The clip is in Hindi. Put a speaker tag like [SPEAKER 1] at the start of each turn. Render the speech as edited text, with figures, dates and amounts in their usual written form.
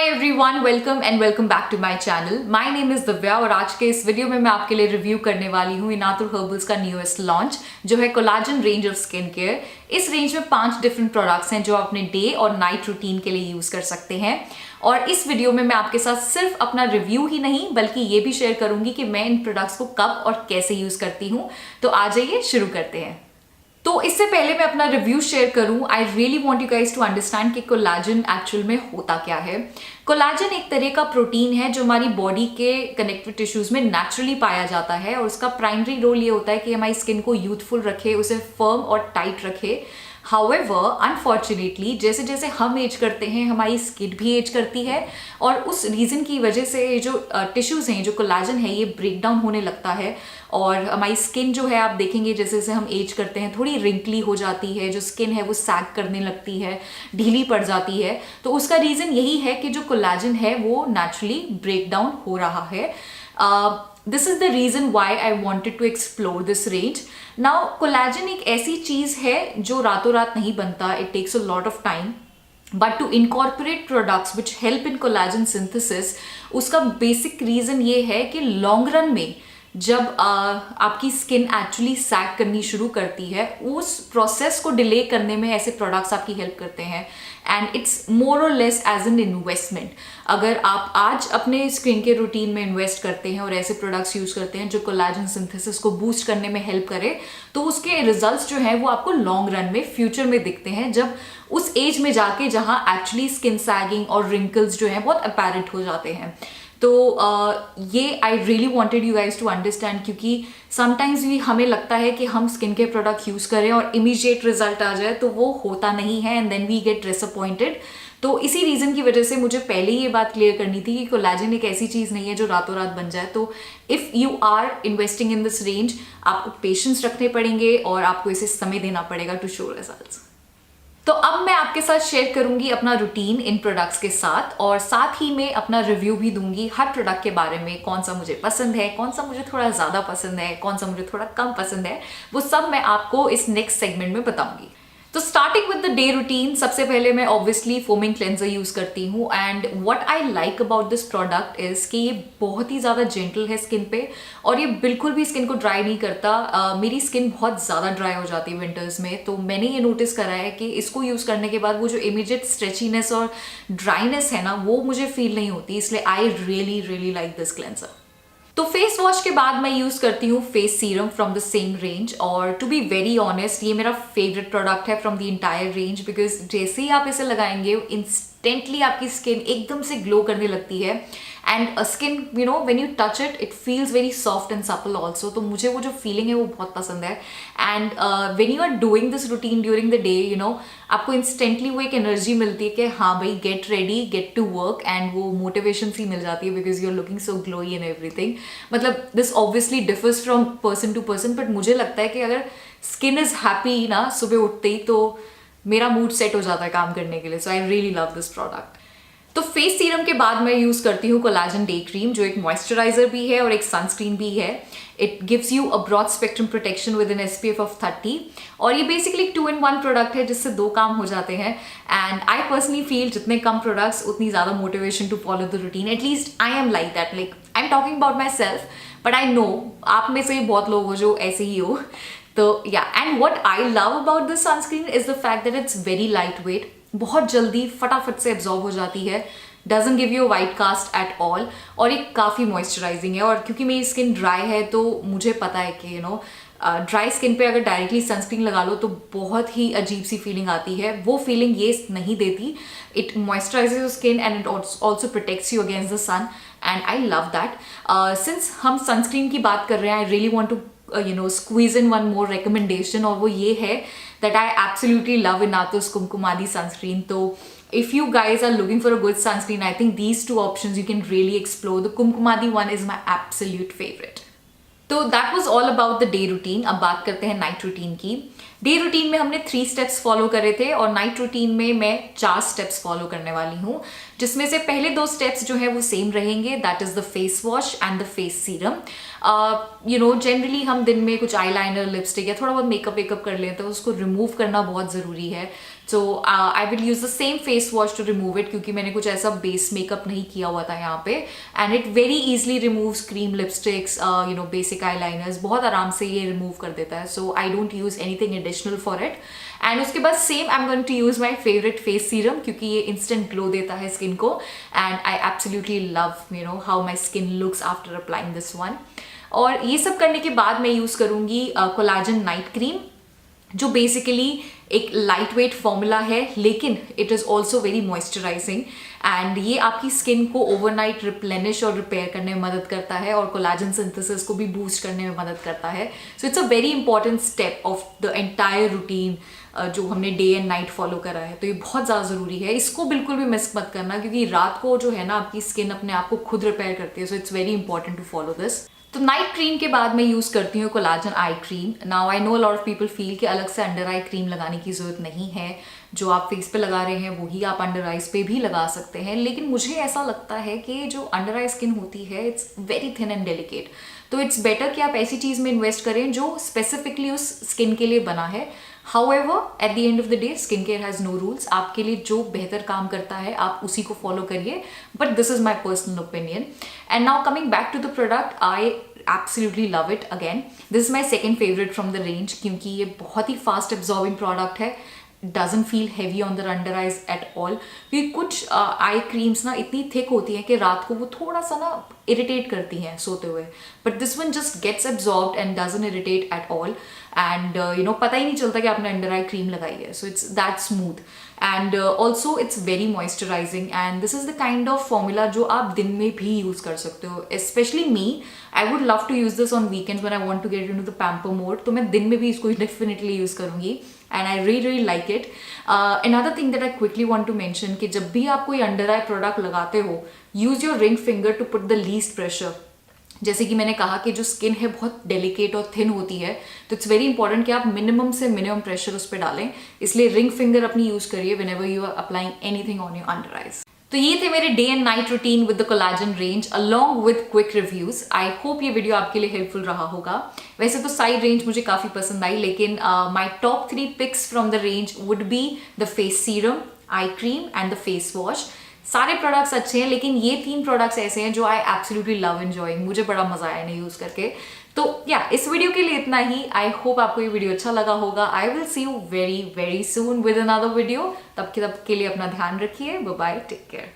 [SPEAKER 1] Hi everyone, welcome and welcome back to my channel. My name is Divya और आज के इस वीडियो में मैं आपके लिए रिव्यू करने वाली हूँ इनातुर हर्बल्स का न्यूएस्ट लॉन्च जो है collagen range of skin care. इस रेंज में 5 डिफरेंट प्रोडक्ट्स हैं जो आप अपने डे और नाइट रूटीन के लिए यूज कर सकते हैं। और इस वीडियो में मैं आपके साथ सिर्फ अपना रिव्यू ही नहीं बल्कि ये भी शेयर करूंगी कि मैं इन प्रोडक्ट्स को कब और कैसे यूज करती हूँ। तो आ जाइए शुरू करते हैं। तो इससे पहले मैं अपना रिव्यू शेयर करूं, I really want you guys to understand कि कोलाजन एक्चुअल में होता क्या है। कोलाजन एक तरह का प्रोटीन है जो हमारी बॉडी के कनेक्टिव टिश्यूज में नेचुरली पाया जाता है और उसका प्राइमरी रोल ये होता है कि हमारी स्किन को यूथफुल रखे, उसे फर्म और टाइट रखे। हाउएवर अनफॉर्चुनेटली जैसे जैसे हम एज करते हैं हमारी स्किन भी एज करती है और उस रीज़न की वजह से जो टिश्यूज़ हैं, जो कोलाजन है, ये ब्रेक डाउन होने लगता है और हमारी स्किन जो है आप देखेंगे जैसे जैसे हम एज करते हैं थोड़ी रिंकली हो जाती है, जो स्किन है वो सैग करने लगती है, ढीली पड़ जाती है। तो उसका रीज़न यही है कि जो कोलाजन है वो नेचुरली ब्रेक डाउन हो रहा है। This is the reason why I wanted to explore this range. Now collagen एक ऐसी चीज है जो रातों रात नहीं बनता, it takes a lot of time, but to incorporate products which help in collagen synthesis, उसका बेसिक रीजन ये है कि लॉन्ग रन में जब आपकी स्किन एक्चुअली सैग करनी शुरू करती है उस प्रोसेस को डिले करने में ऐसे प्रोडक्ट्स आपकी हेल्प करते हैं। एंड इट्स मोर और लेस एज एन इन्वेस्टमेंट। अगर आप आज अपने स्किन के रूटीन में इन्वेस्ट करते हैं और ऐसे प्रोडक्ट्स यूज करते हैं जो कोलाजन सिंथेसिस को बूस्ट करने में हेल्प करे, तो उसके रिजल्ट्स जो हैं वो आपको लॉन्ग रन में फ्यूचर में दिखते हैं, जब उस एज में जाके जहाँ एक्चुअली स्किन सैगिंग और रिंकल्स जो हैं बहुत अपैरेंट हो जाते हैं। तो ये I really wanted you guys to understand, क्योंकि समटाइम्स भी हमें लगता है कि हम स्किन के प्रोडक्ट यूज करें और इमीडिएट रिजल्ट आ जाए, तो वो होता नहीं है and then we get disappointed. तो इसी रीजन की वजह से मुझे पहले ही ये बात क्लियर करनी थी कि कोलाजन एक ऐसी चीज नहीं है जो रातों रात बन जाए। तो if you are investing in this range, आपको पेशेंस रखने पड़ेंगे और आपको इसे समय देना पड़ेगा टू शो रिजल्ट्स। तो अब मैं आपके साथ शेयर करूंगी अपना रूटीन इन प्रोडक्ट्स के साथ और साथ ही में अपना रिव्यू भी दूंगी हर प्रोडक्ट के बारे में, कौन सा मुझे पसंद है, कौन सा मुझे थोड़ा ज़्यादा पसंद है, कौन सा मुझे थोड़ा कम पसंद है, वो सब मैं आपको इस नेक्स्ट सेगमेंट में बताऊंगी। तो starting with the day routine, सबसे पहले मैं ऑब्वियसली फोमिंग क्लेंजर यूज करती हूँ। And what I like about this product is कि ये बहुत ही ज़्यादा जेंटल है स्किन पे और ये बिल्कुल भी स्किन को ड्राई नहीं करता। मेरी स्किन बहुत ज़्यादा ड्राई हो जाती है विंटर्स में, तो मैंने ये नोटिस करा है कि इसको यूज़ करने के बाद वो जो इमीडिएट स्ट्रेचीनेस और ड्राइनेस है ना, वो मुझे फील नहीं होती, इसलिए I really like this cleanser. तो फेस वॉश के बाद मैं यूज करती हूँ face serum from the same range और टू बी वेरी ऑनेस्ट ये मेरा फेवरेट प्रोडक्ट है from the entire range, because जैसे ही आप इसे लगाएंगे इंस्टेंटली आपकी स्किन एकदम से ग्लो करने लगती है and skin you know when you touch it it feels very soft and supple also. तो मुझे वो जो फीलिंग है वो बहुत पसंद है। And when you are doing this routine during the day, you know आपको इंस्टेंटली वो एक एनर्जी मिलती है कि हाँ भाई get ready, get to work, and वो मोटिवेशन सी मिल जाती है because you are looking so glowy and everything. मतलब this obviously differs from person to person, but मुझे लगता है कि अगर स्किन इज हैप्पी ना सुबह उठते ही, तो मेरा मूड सेट हो जाता है काम करने के लिए। So I really love this product. तो फेस सीरम के बाद मैं यूज करती हूँ कोलाजन डे क्रीम, जो एक मॉइस्चराइजर भी है और एक सनस्क्रीन भी है। It gives you a broad spectrum protection with an SPF of 30 और ये बेसिकली 2-in-1 प्रोडक्ट है जिससे 2 काम हो जाते हैं। एंड आई पर्सनली फील जितने कम प्रोडक्ट्स उतनी ज़्यादा motivation to follow the routine. At least I am like that, like I am talking about myself, but I know आप में से बहुत लोग हो जो ऐसे ही हो। तो या and what I love about this sunscreen is the fact that it's very lightweight, बहुत जल्दी फटाफट से एब्जॉर्ब हो जाती है, doesn't give you white cast at all, और ये काफ़ी मॉइस्चराइजिंग है। और क्योंकि मेरी स्किन ड्राई है तो मुझे पता है कि यू नो ड्राई स्किन पे अगर डायरेक्टली सनस्क्रीन लगा लो तो बहुत ही अजीब सी फीलिंग आती है, वो फीलिंग ये नहीं देती। It moisturises your skin and it also protects you against the sun and I love that. Since हम सनस्क्रीन की बात कर रहे हैं, I really want to squeeze in one more recommendation, और वो ये है that I absolutely love Inatur's Kumkumadi sunscreen. So if you guys are looking for a good sunscreen, I think these 2 options you can really explore. The Kumkumadi one is my absolute favorite. तो that was all about the day routine. अब बात करते हैं नाइट रूटीन की। डे रूटीन में हमने 3 स्टेप्स फॉलो करे थे और नाइट रूटीन में मैं 4 स्टेप्स फॉलो करने वाली हूँ, जिसमें से पहले 2 स्टेप्स जो है वो सेम रहेंगे, that is the face wash and the face serum. You know generally हम दिन में कुछ आईलाइनर, लिपस्टिक या थोड़ा बहुत मेकअप वेकअप कर लेते हैं, तो उसको रिमूव करना बहुत ज़रूरी है। So I will use the same face wash to remove it, क्योंकि मैंने कुछ ऐसा बेस मेकअप नहीं किया हुआ था यहाँ पे, and it very easily removes cream lipsticks, basic eye liners, बहुत आराम से ये रिमूव कर देता है. So I don't use anything additional for it. And उसके बाद same I am going to use my favourite face serum, क्योंकि ये इंस्टेंट ग्लो देता है स्किन को, and I absolutely love how my skin looks after applying this one. और ये सब करने के बाद मैं यूज करूंगी कोलाजन नाइट क्रीम, जो बेसिकली एक लाइट वेट फॉर्मूला है, लेकिन it is also very moisturising, and ये आपकी स्किन को ओवरनाइट रिप्लेनिश और रिपेयर करने में मदद करता है और कोलाजन सिंथेसिस को भी बूस्ट करने में मदद करता है. So it's a very important step of the entire routine जो हमने डे एंड नाइट फॉलो करा है. तो ये बहुत ज़्यादा ज़रूरी है, इसको बिल्कुल भी मिस मत करना, क्योंकि रात को जो है ना आपकी स्किन अपने आप को खुद रिपेयर करती है. So it's very important to follow this. तो नाइट क्रीम के बाद मैं यूज करती हूँ collagen eye cream. Now I know a lot of people feel कि अलग से अंडर आई क्रीम लगाने की जरूरत नहीं है, जो आप फेस पे लगा रहे हैं वही आप अंडर आईज पे भी लगा सकते हैं. लेकिन मुझे ऐसा लगता है कि जो अंडर आई स्किन होती है it's very thin and delicate, तो इट्स बेटर कि आप ऐसी चीज में इन्वेस्ट करें जो स्पेसिफिकली उस स्किन के लिए बना है. However, at the end of the day, skincare has no rules. आपके लिए जो बेहतर काम करता है आप उसी को फॉलो करिए. But this is my personal opinion. And now coming back to the product, I absolutely love it again. This is my second favorite from the range, क्योंकि ये बहुत ही fast absorbing product है. Doesn't feel heavy on the under eyes at all. क्योंकि कुछ आई क्रीम्स ना इतनी थिक होती हैं कि रात को वो थोड़ा सा ना इरिटेट करती हैं सोते हुए, but this one just gets absorbed and doesn't irritate at all. And पता ही नहीं चलता कि आपने अंडर आई क्रीम लगाई है. So it's that smooth, and also it's very moisturising, and this is the kind of formula जो आप दिन में भी यूज कर सकते हो. Specially me, I would love to use this on weekends when I want to get into the pamper mode. तो मैं दिन में भी इसको डेफिनेटली यूज करूंगी, and I really like it. Another thing that I quickly want to mention कि जब भी आप कोई अंडर आई प्रोडक्ट लगाते हो, use your ring finger to put the least pressure. जैसे कि मैंने कहा कि जो स्किन है बहुत डेलिकेट और थिन होती है, तो इट्स वेरी इंपॉर्टेंट कि आप मिनिमम से मिनिमम प्रेशर उस पर डालें. इसलिए रिंग फिंगर अपनी यूज करिए whenever you are applying anything on your under eyes. तो ये थे मेरे day and night routine with the collagen range along with quick reviews. I hope ये वीडियो आपके लिए हेल्पफुल रहा होगा. वैसे तो साइड रेंज मुझे काफी पसंद आई, लेकिन my top 3 pics from the range would be the face serum, eye cream and the face wash. सारे प्रोडक्ट्स अच्छे हैं, लेकिन ये 3 प्रोडक्ट्स ऐसे हैं जो आई एब्सोल्युटली लव एंजॉइंग. मुझे बड़ा मजा आया इन्हें यूज करके. तो इस वीडियो के लिए इतना ही. आई होप आपको ये वीडियो अच्छा लगा होगा. I will see you very very soon with another video. तब के लिए अपना ध्यान रखिए. Bye bye, take care.